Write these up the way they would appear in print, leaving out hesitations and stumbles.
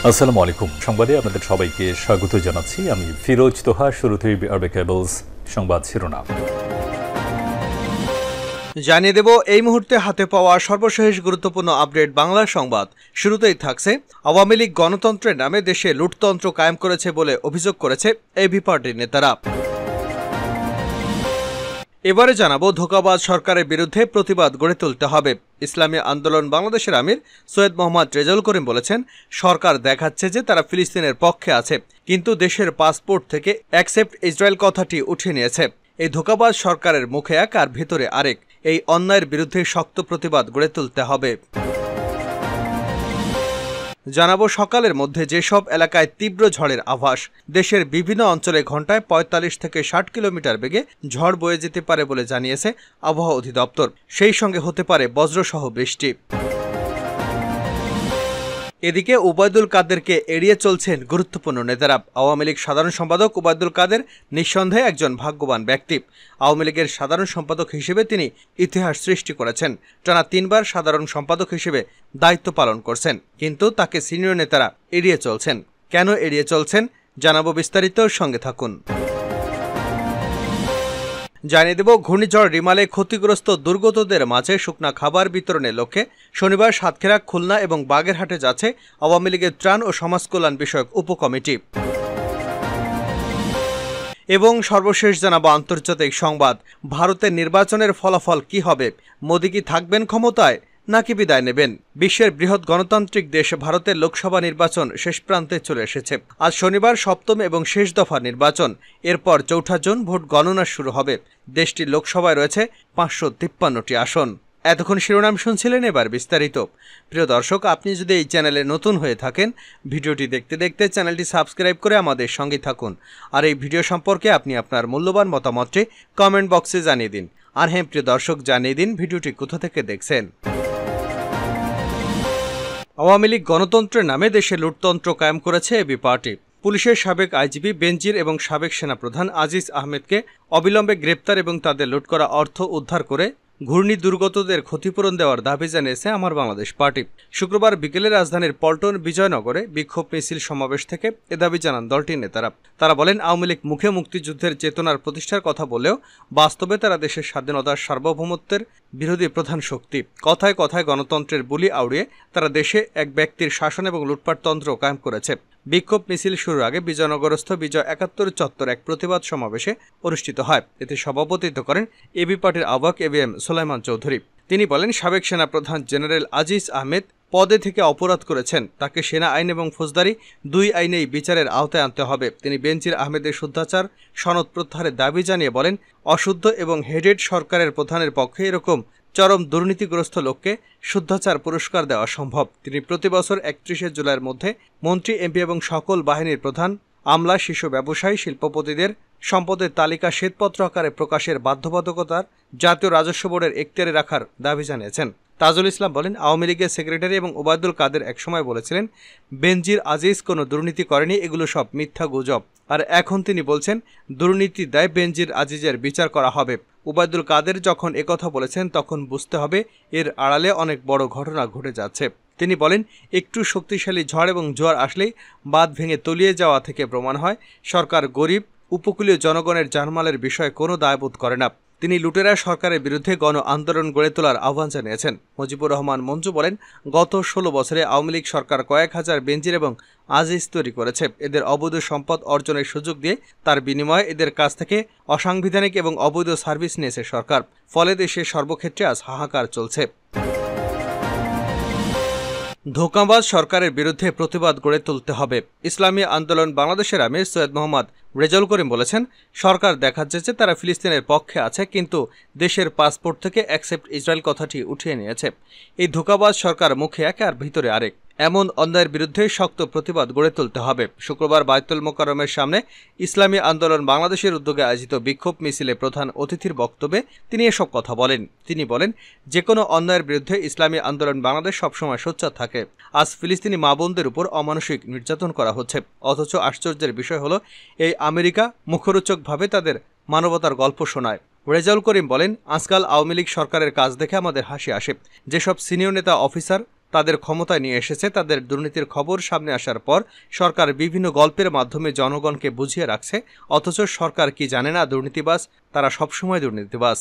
আসসালামু আলাইকুম। সংবাদে আপনাদের সবাইকে স্বাগত জানাচ্ছি। আমি ফিরোজ তোহা। শুরুতেই আরবে কেবলস সংবাদ শিরোনাম জানিয়ে দেব এই মুহূর্তে হাতে পাওয়া সর্বশেষ গুরুত্বপূর্ণ আপডেট বাংলা সংবাদ। শুরুতেই থাকছে, আওয়ামী লীগ গণতন্ত্রের নামে দেশে লুটতন্ত্র কায়েম করেছে বলে অভিযোগ করেছে এবি পার্টির নেতারা। এবারে জানাবো, ধোঁকাবাজ সরকারের বিরুদ্ধে প্রতিবাদ গড়ে তুলতে হবে। ইসলামী আন্দোলন বাংলাদেশের আমির সৈয়দ মোহাম্মদ রেজাউল করিম বলেছেন, সরকার দেখাচ্ছে যে তারা ফিলিস্তিনের পক্ষে আছে, কিন্তু দেশের পাসপোর্ট থেকে অ্যাকসেপ্ট ইসরায়েল কথাটি উঠিয়ে নিয়েছে। এই ধোঁকাবাজ সরকারের মুখে এক আর ভেতরে আরেক। এই অন্যায়ের বিরুদ্ধে শক্ত প্রতিবাদ গড়ে তুলতে হবে। জানাবো, সকালের মধ্যে যেসব এলাকায় তীব্র ঝড়ের আভাস। দেশের বিভিন্ন অঞ্চলে ঘন্টায় ৪৫ থেকে ৬০ কিলোমিটার বেগে ঝড় বয়ে যেতে পারে বলে জানিয়েছে আবহাওয়া অধিদপ্তর। সেই সঙ্গে হতে পারে বজ্রসহ বৃষ্টি। এদিকে ওবায়দুল কাদেরকে এড়িয়ে চলছেন গুরুত্বপূর্ণ নেতারা। আওয়ামী লীগ সাধারণ সম্পাদক ওবায়দুল কাদের নিঃসন্দেহে একজন ভাগ্যবান ব্যক্তি। আওয়ামী লীগের সাধারণ সম্পাদক হিসেবে তিনি ইতিহাস সৃষ্টি করেছেন। টানা ৩ বার সাধারণ সম্পাদক হিসেবে দায়িত্ব পালন করছেন, কিন্তু তাকে সিনিয়র নেতারা এড়িয়ে চলছেন। কেন এড়িয়ে চলছেন জানাবো বিস্তারিত, সঙ্গে থাকুন। জানিয়ে দেব, ঘূর্ণিঝড় রিমালে ক্ষতিগ্রস্ত দুর্গতদের মাঝে শুকনা খাবার বিতরণের লক্ষ্যে শনিবার সাতক্ষীরা, খুলনা এবং বাগেরহাটে যাচ্ছে আওয়ামী লীগের ত্রাণ ও সমাজ কল্যাণ বিষয়ক উপকমিটি। এবং সর্বশেষ জানাবো আন্তর্জাতিক সংবাদ। ভারতের নির্বাচনের ফলাফল কি হবে? মোদি কি থাকবেন ক্ষমতায় নাকি বিদায় নেবেন? বিশ্বের বৃহৎ গণতান্ত্রিক দেশ ভারতের লোকসভা নির্বাচন শেষ প্রান্তে চলে এসেছে। আজ শনিবার সপ্তম এবং শেষ দফা নির্বাচন। এরপর ৪ জুন ভোট গণনা শুরু হবে। দেশটির লোকসভায় রয়েছে ৫৫৩টি আসন। এতক্ষণ শিরোনাম শুনছিলেন, এবার বিস্তারিত। প্রিয় দর্শক, আপনি যদি এই চ্যানেলে নতুন হয়ে থাকেন, ভিডিওটি দেখতে দেখতে চ্যানেলটি সাবস্ক্রাইব করে আমাদের সঙ্গে থাকুন। আর এই ভিডিও সম্পর্কে আপনি আপনার মূল্যবান মতামতটি কমেন্ট বক্সে জানিয়ে দিন। আর হ্যাঁ প্রিয় দর্শক, জানিয়ে দিন ভিডিওটি কোথা থেকে দেখছেন। আওয়ামী লীগ গণতন্ত্রের নামে দেশে লুটতন্ত্র কায়েম করেছে এবি পার্টি। পুলিশের সাবেক আইজিপি বেনজির এবং সাবেক সেনাপ্রধান আজিজ আহমেদকে অবিলম্বে গ্রেপ্তার এবং তাদের লুট করা অর্থ উদ্ধার করে ঘূর্ণি দুর্গতদের ক্ষতিপূরণ দেওয়ার দাবি জানিয়েছে আমার বাংলাদেশ পার্টি। শুক্রবার বিকেলে রাজধানীর পল্টন বিজয়নগরে বিক্ষোভ মিছিল সমাবেশ থেকে এ দাবি জানান দলটির নেতারা। তারা বলেন, আওয়ামী লীগ মুখে মুক্তিযুদ্ধের চেতনার প্রতিষ্ঠার কথা বলেও বাস্তবে তারা দেশের স্বাধীনতার সার্বভৌমত্বের বিরোধী প্রধান শক্তি। কথায় কথায় গণতন্ত্রের বুলি আউড়িয়ে তারা দেশে এক ব্যক্তির শাসন এবং লুটপাটতন্ত্র কায়েম করেছে। বিক্ষোভ মিছিল শুরুর আগে বিজয়নগরস্থ বিজয় ৭১ চত্বর এক প্রতিবাদ সমাবেশে অনুষ্ঠিত হয়। এতে সভাপতিত্ব করেন এবি পার্টির আহ্বায়ক এবিএম সুলাইমান চৌধুরী। তিনি বলেন, সাবেক সেনাপ্রধান জেনারেল আজিজ আহমেদ পদে থেকে অপরাধ করেছেন। তাকে সেনা আইন এবং ফৌজদারি ২ আইনেই বিচারের আওতায় আনতে হবে। তিনি বেনজির আহমেদের শুদ্ধাচার সনদ প্রত্যাহারের দাবি জানিয়ে বলেন, অশুদ্ধ এবং হেডেড সরকারের প্রধানের পক্ষে এরকম চরম দুর্নীতিগ্রস্ত লোককে শুদ্ধাচার পুরস্কার দেওয়া সম্ভব। তিনি প্রতি বছর ৩১ জুলাইয়ের মধ্যে মন্ত্রী, এমপি এবং সকল বাহিনীর প্রধান, আমলা, শীর্ষ ব্যবসায়ী, শিল্পপতিদের সম্পদের তালিকা শ্বেতপত্র আকারে প্রকাশের বাধ্যবাধকতার জাতীয় রাজস্ব বোর্ডের এখতিয়ারে রাখার দাবি জানিয়েছেন। তাজুল ইসলাম বলেন, আওয়ামী লীগের সেক্রেটারি এবং ওবায়দুল কাদের একসময় বলেছিলেন বেনজির আজিজ কোনো দুর্নীতি করেনি, এগুলো সব মিথ্যা গুজব। আর এখন তিনি বলছেন দুর্নীতির দায়ে বেনজির আজিজের বিচার করা হবে। ওবায়দুল কাদের যখন একথা বলেছেন তখন বুঝতে হবে এর আড়ালে অনেক বড় ঘটনা ঘটে যাচ্ছে। তিনি বলেন, একটু শক্তিশালী ঝড় এবং জোয়ার আসলেই বাঁধ ভেঙে তলিয়ে যাওয়া থেকে প্রমাণ হয় সরকার গরিব উপকূলীয় জনগণের জানমালের বিষয়ে কোনো দায়বোধ করে না। তিনি লুটেরা সরকারের বিরুদ্ধে গণ আন্দোলন গড়ে তোলার আহ্বান জানিয়েছেন। মুজিবুর রহমান মঞ্জু বলেন, গত ১৬ বছরে আওয়ামী লীগ সরকার কয়েক হাজার বেনজির এবং আজিজ তৈরি করেছে। এদের অবৈধ সম্পদ অর্জনের সুযোগ দিয়ে তার বিনিময়ে এদের কাছ থেকে অসাংবিধানিক এবং অবৈধ সার্ভিস নিয়েছে সরকার। ফলে দেশে সর্বক্ষেত্রে আজ হাহাকার চলছে। ধোঁকাবাজ সরকারের বিরুদ্ধে প্রতিবাদ গড়ে তুলতে হবে। ইসলামী আন্দোলন বাংলাদেশের আমির সৈয়দ মোহাম্মদ রেজাউল করিম বলেছেন, সরকার দেখাচ্ছে যে তারা ফিলিস্তিনের পক্ষে আছে, কিন্তু দেশের পাসপোর্ট থেকে অ্যাকসেপ্ট ইসরায়েল কথাটি উঠিয়ে নিয়েছে। এই ধোঁকাবাজ সরকার মুখে এক আর ভিতরে আরেক। এমন অন্যায়ের বিরুদ্ধে শক্ত প্রতিবাদ গড়ে তুলতে হবে। শুক্রবার বায়তুল মোকাররমের সামনে ইসলামী আন্দোলন বাংলাদেশের উদ্যোগে আয়োজিত বিক্ষোভ মিছিলে প্রধান অতিথির বক্তব্যে তিনি এসব কথা বলেন। তিনি বলেন, যে কোনো অন্যায়ের বিরুদ্ধে ইসলামী আন্দোলন বাংলাদেশ সবসময় সোচ্চার থাকে। আজ ফিলিস্তিনি মা বোনদের উপর অমানসিক নির্যাতন করা হচ্ছে, অথচ আশ্চর্যের বিষয় হলো এই আমেরিকা মুখরোচকভাবে তাদের মানবতার গল্প শোনায়। রেজাউল করিম বলেন, আজকাল আওয়ামী লীগ সরকারের কাজ দেখে আমাদের হাসি আসে। যেসব সিনিয়র নেতা অফিসার তাদের ক্ষমতায় নিয়ে এসেছে, তাদের দুর্নীতির খবর সামনে আসার পর সরকার বিভিন্ন গল্পের মাধ্যমে জনগণকে বুঝিয়ে রাখছে, অথচ সরকার কি জানে না দুর্নীতিবাজ, তারা সবসময় দুর্নীতিবাজ।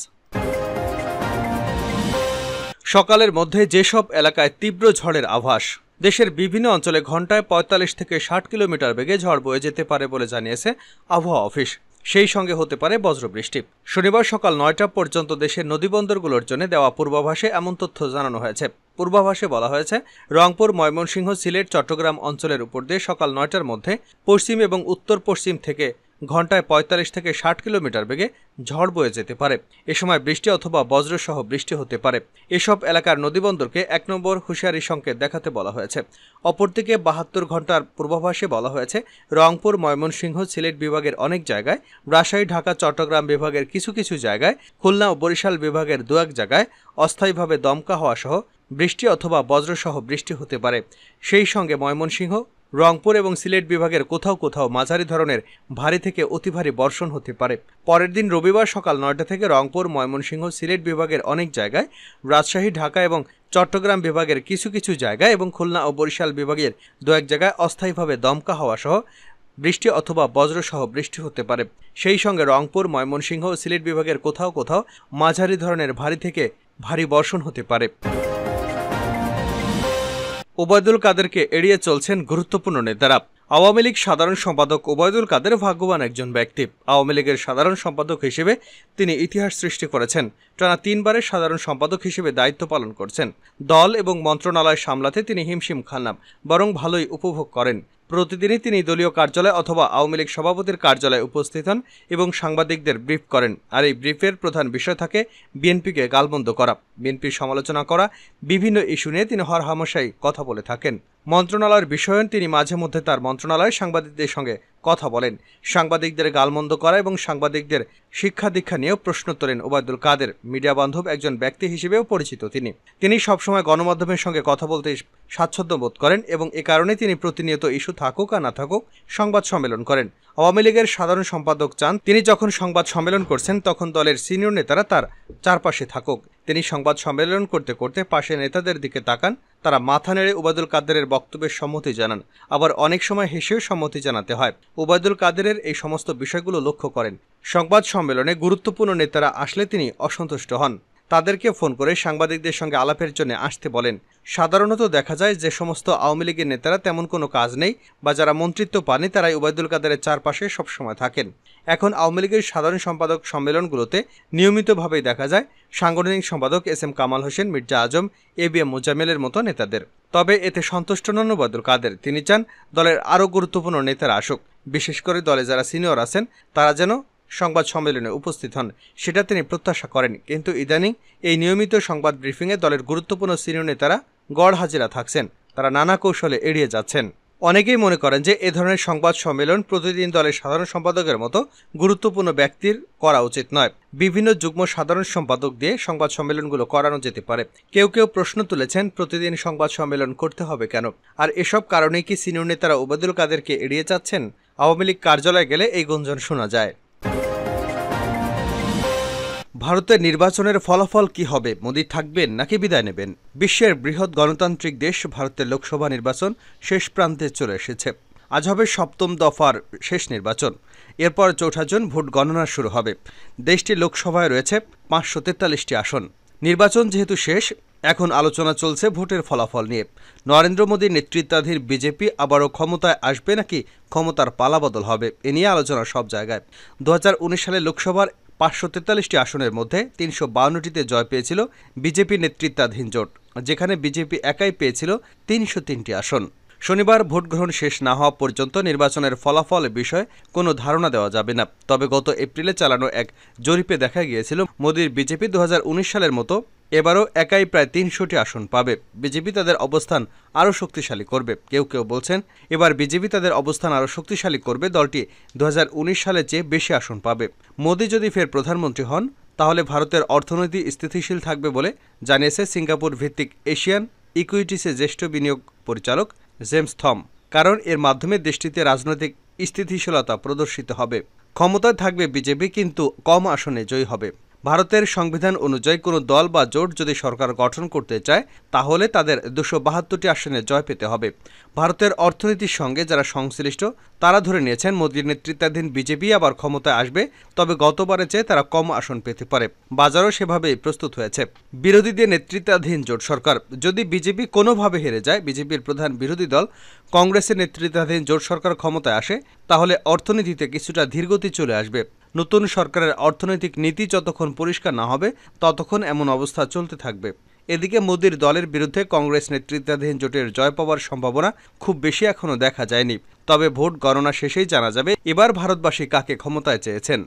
সকালের মধ্যে যেসব এলাকায় তীব্র ঝড়ের আভাস। দেশের বিভিন্ন অঞ্চলে ঘন্টায় ৪৫ থেকে ৬০ কিলোমিটার বেগে ঝড় বয়ে যেতে পারে বলে জানিয়েছে আবহাওয়া অফিস। সেই সঙ্গে হতে পারে বজ্রবৃষ্টি। শনিবার সকাল ৯টা পর্যন্ত দেশের নদীবন্দরগুলোর জন্য দেওয়া পূর্বাভাসে এমন তথ্য জানানো হয়েছে। পূর্বাভাসে বলা হয়েছে, রংপুর, ময়মনসিংহ, সিলেট, চট্টগ্রাম অঞ্চলের উপর দিয়ে সকাল ৯টার মধ্যে পশ্চিম এবং উত্তর পশ্চিম থেকে ঘন্টায় ৪৫ থেকে ৬০ কিলোমিটার বেগে ঝড় বয়ে যেতে পারে। এ সময় বৃষ্টি অথবা বজ্রসহ বৃষ্টি হতে পারে। এসব এলাকার নদীবন্দরকে ১ নম্বর হুঁশিয়ারি সংকেত দেখাতে বলা হয়েছে। অপরদিকে ৭২ ঘন্টার পূর্বাভাসে বলা হয়েছে, রংপুর, ময়মনসিংহ, সিলেট বিভাগের অনেক জায়গায়, রাজশাহী, ঢাকা, চট্টগ্রাম বিভাগের কিছু কিছু জায়গায়, খুলনা ও বরিশাল বিভাগের ২-১ জায়গায় অস্থায়ীভাবে দমকা হওয়া সহ বৃষ্টি অথবা বজ্রসহ বৃষ্টি হতে পারে। সেই সঙ্গে ময়মনসিংহ, রংপুর এবং সিলেট বিভাগের কোথাও কোথাও মাঝারি ধরনের ভারী থেকে অতি ভারী বর্ষণ হতে পারে। পরের দিন রবিবার সকাল ৯টা থেকে রংপুর, ময়মনসিংহ, সিলেট বিভাগের অনেক জায়গায়, রাজশাহী, ঢাকা এবং চট্টগ্রাম বিভাগের কিছু কিছু জায়গায় এবং খুলনা ও বরিশাল বিভাগের ২-১ জায়গায় অস্থায়ীভাবে দমকা হওয়া সহ বৃষ্টি অথবা বজ্রসহ বৃষ্টি হতে পারে। সেই সঙ্গে রংপুর, ময়মনসিংহ ও সিলেট বিভাগের কোথাও কোথাও মাঝারি ধরনের ভারী থেকে ভারী বর্ষণ হতে পারে। ওবায়দুল কাদেরকে এড়িয়ে চলছেন গুরুত্বপূর্ণ নেতারা। আওয়ামী লীগ সাধারণ সম্পাদক ওবায়দুল কাদের ভাগ্যবান একজন ব্যক্তি। আওয়ামী লীগের সাধারণ সম্পাদক হিসেবে তিনি ইতিহাস সৃষ্টি করেছেন। টানা ৩ বারের সাধারণ সম্পাদক হিসেবে দায়িত্ব পালন করছেন। দল এবং মন্ত্রণালয় সামলাতে তিনি হিমশিম খান না, বরং ভালোই উপভোগ করেন। প্রতিদিনই তিনি দলীয় কার্যালয় অথবা আওয়ামী লীগ সভাপতির কার্যালয়ে উপস্থিত হন এবং সাংবাদিকদের ব্রিফ করেন। আর এই ব্রিফের প্রধান বিষয় থাকে বিএনপিকে গালমন্দ করা, বিএনপির সমালোচনা করা। বিভিন্ন ইস্যু নিয়ে তিনি হরহামেশাই কথা বলে থাকেন। মন্ত্রণালয়ের বিষয়ে তিনি মাঝে মধ্যে তার মন্ত্রণালয়ে সাংবাদিকদের সঙ্গে কথা বলেন। সাংবাদিকদের গালমন্দ করা এবং সাংবাদিকদের শিক্ষা দীক্ষা নিয়েও প্রশ্ন তোলেন ওবায়দুল কাদের। মিডিয়া বান্ধব একজন ব্যক্তি হিসেবেও পরিচিত তিনি সবসময় গণমাধ্যমের সঙ্গে কথা বলতে স্বাচ্ছন্দ্য বোধ করেন এবং এ কারণে তিনি প্রতিনিয়ত ইস্যু থাকুক আর না থাকুক সংবাদ সম্মেলন করেন। আওয়ামী লীগের সাধারণ সম্পাদক চান তিনি যখন সংবাদ সম্মেলন করছেন তখন দলের সিনিয়র নেতারা তার চারপাশে থাকুক। তিনি সংবাদ সম্মেলন করতে করতে পাশে নেতাদের দিকে তাকান, তারা মাথা নেড়ে ওবায়দুল কাদেরের বক্তব্যের সম্মতি জানান, আবার অনেক সময় হেসেও সম্মতি জানাতে হয়। ওবায়দুল কাদেরের এই সমস্ত বিষয়গুলো লক্ষ্য করেন। সংবাদ সম্মেলনে গুরুত্বপূর্ণ নেতারা আসলে তিনি অসন্তুষ্ট হন, তাদেরকে ফোন করে সাংবাদিকদের সঙ্গে আলাপের জন্য আসতে বলেন। সাধারণত দেখা যায় যে সমস্ত আওয়ামী লীগের নেতারা তেমন কোনো কাজ নেই বা যারা মন্ত্রিত্ব পাননি তারাই ওবায়দুল কাদেরের চারপাশে সবসময় থাকেন। এখন আওয়ামী লীগের সাধারণ সম্পাদক সম্মেলনগুলোতে নিয়মিতভাবেই দেখা যায় সাংগঠনিক সম্পাদক এস.এম. কামাল হোসেন, মির্জা আজম, এ.বি.এম. মোজাম্মেলের মতো নেতাদের। তবে এতে সন্তুষ্ট নন ওবায়দুল কাদের। তিনি চান দলের আরও গুরুত্বপূর্ণ নেতারা আসুক, বিশেষ করে দলে যারা সিনিয়র আছেন তারা যেন সংবাদ সম্মেলনে উপস্থিত হন, সেটা তিনি প্রত্যাশা করেন। কিন্তু ইদানিং এই নিয়মিত সংবাদ ব্রিফিংয়ে দলের গুরুত্বপূর্ণ সিনিয়র নেতারা গড় হাজিরা থাকছেন, তারা নানা কৌশলে এড়িয়ে যাচ্ছেন। অনেকেই মনে করেন যে এ ধরনের সংবাদ সম্মেলন প্রতিদিন দলের সাধারণ সম্পাদকের মতো গুরুত্বপূর্ণ ব্যক্তির করা উচিত নয়। বিভিন্ন যুগ্ম সাধারণ সম্পাদক দিয়ে সংবাদ সম্মেলনগুলো করানো যেতে পারে। কেউ কেউ প্রশ্ন তুলেছেন প্রতিদিন সংবাদ সম্মেলন করতে হবে কেন? আর এসব কারণেই কি সিনিয়র নেতারা ওবায়দুল কাদেরকে এড়িয়ে যাচ্ছেন? আওয়ামী লীগ কার্যালয়ে গেলে এই গুঞ্জন শোনা যায়। ভারতের নির্বাচনের ফলাফল কি হবে? মোদি থাকবেন নাকি বিদায় নেবেন? বিশ্বের বৃহৎ গণতান্ত্রিক দেশ ভারতের লোকসভা নির্বাচন শেষ প্রান্তে চলে এসেছে। আজ হবে ৭ম দফার শেষ নির্বাচন। এরপর ৪ঠা জুন ভোট গণনা শুরু হবে। দেশটির লোকসভায় রয়েছে ৫৪৩টি আসন। নির্বাচন যেহেতু শেষ, এখন আলোচনা চলছে ভোটের ফলাফল নিয়ে। নরেন্দ্র মোদীর নেতৃত্বাধীন বিজেপি আবারও ক্ষমতায় আসবে নাকি ক্ষমতার পালাবদল হবে, এ নিয়ে আলোচনা সব জায়গায়। ২০১৯ সালে লোকসভার ৫৪৩টি আসনের মধ্যে ৩৫২টিতে জয় পেয়েছিল বিজেপি নেতৃত্বাধীন জোট, যেখানে বিজেপি একাই পেয়েছিল ৩০৩টি আসন। শনিবার ভোট গ্রহণ শেষ না হওয়া পর্যন্ত নির্বাচনের ফলাফল বিষয়ে কোনো ধারণা দেওয়া যাবে না। তবে গত এপ্রিলে চালানো এক জরিপে দেখা গিয়েছিল মোদীর বিজেপি ২০১৯ সালের মতো এবারও একাই প্রায় ৩০০টি আসন পাবে। বিজেপি তাদের অবস্থান আরও শক্তিশালী করবে। কেউ কেউ বলছেন এবার বিজেপি তাদের অবস্থান আরও শক্তিশালী করবে, দলটি ২০১৯ সালের চেয়ে বেশি আসন পাবে। মোদী যদি ফের প্রধানমন্ত্রী হন তাহলে ভারতের অর্থনীতি স্থিতিশীল থাকবে বলে জানিয়েছে সিঙ্গাপুর ভিত্তিক এশিয়ান ইকুইটিসে জ্যেষ্ঠ বিনিয়োগ পরিচালক জেমস থম। কারণ এর মাধ্যমে দেশটিতে রাজনৈতিক স্থিতিশীলতা প্রদর্শিত হবে। ক্ষমতায় থাকবে বিজেপি, কিন্তু কম আসনে জয়ী হবে। ভারতের সংবিধান অনুযায়ী কোনো দল বা জোট যদি সরকার গঠন করতে চায় তাহলে তাদের 272টি আসনে জয় পেতে হবে। ভারতের অর্থনীতির সঙ্গে যারা সংশ্লিষ্ট তারা ধরে নিয়েছেন মোদীর নেতৃত্বাধীন বিজেপি আবার ক্ষমতায় আসবে, তবে গতবারের চেয়ে তারা কম আসন পেতে পারে। বাজারও সেভাবেই প্রস্তুত হয়েছে। বিরোধীদের নেতৃত্বাধীন জোট সরকার যদি বিজেপি কোনোভাবে হেরে যায়, বিজেপির প্রধান বিরোধী দল কংগ্রেসের নেতৃত্বাধীন জোট সরকার ক্ষমতায় আসে, তাহলে অর্থনীতিতে কিছুটা ধীরগতি চলে আসবে। নতুন সরকারের অর্থনৈতিক নীতি যতক্ষণ পরিষ্কার না হবে ততক্ষণ এমন অবস্থা চলতে থাকবে। এদিকে মোদীর দলের বিরুদ্ধে কংগ্রেস নেতৃত্বাধীন জোটের জয় পাওয়ার সম্ভাবনা খুব বেশি এখনো দেখা যায়নি। তবে ভোট গণনা শেষেই জানা যাবে এবার ভারতবাসী কাকে ক্ষমতায় চেয়েছেন।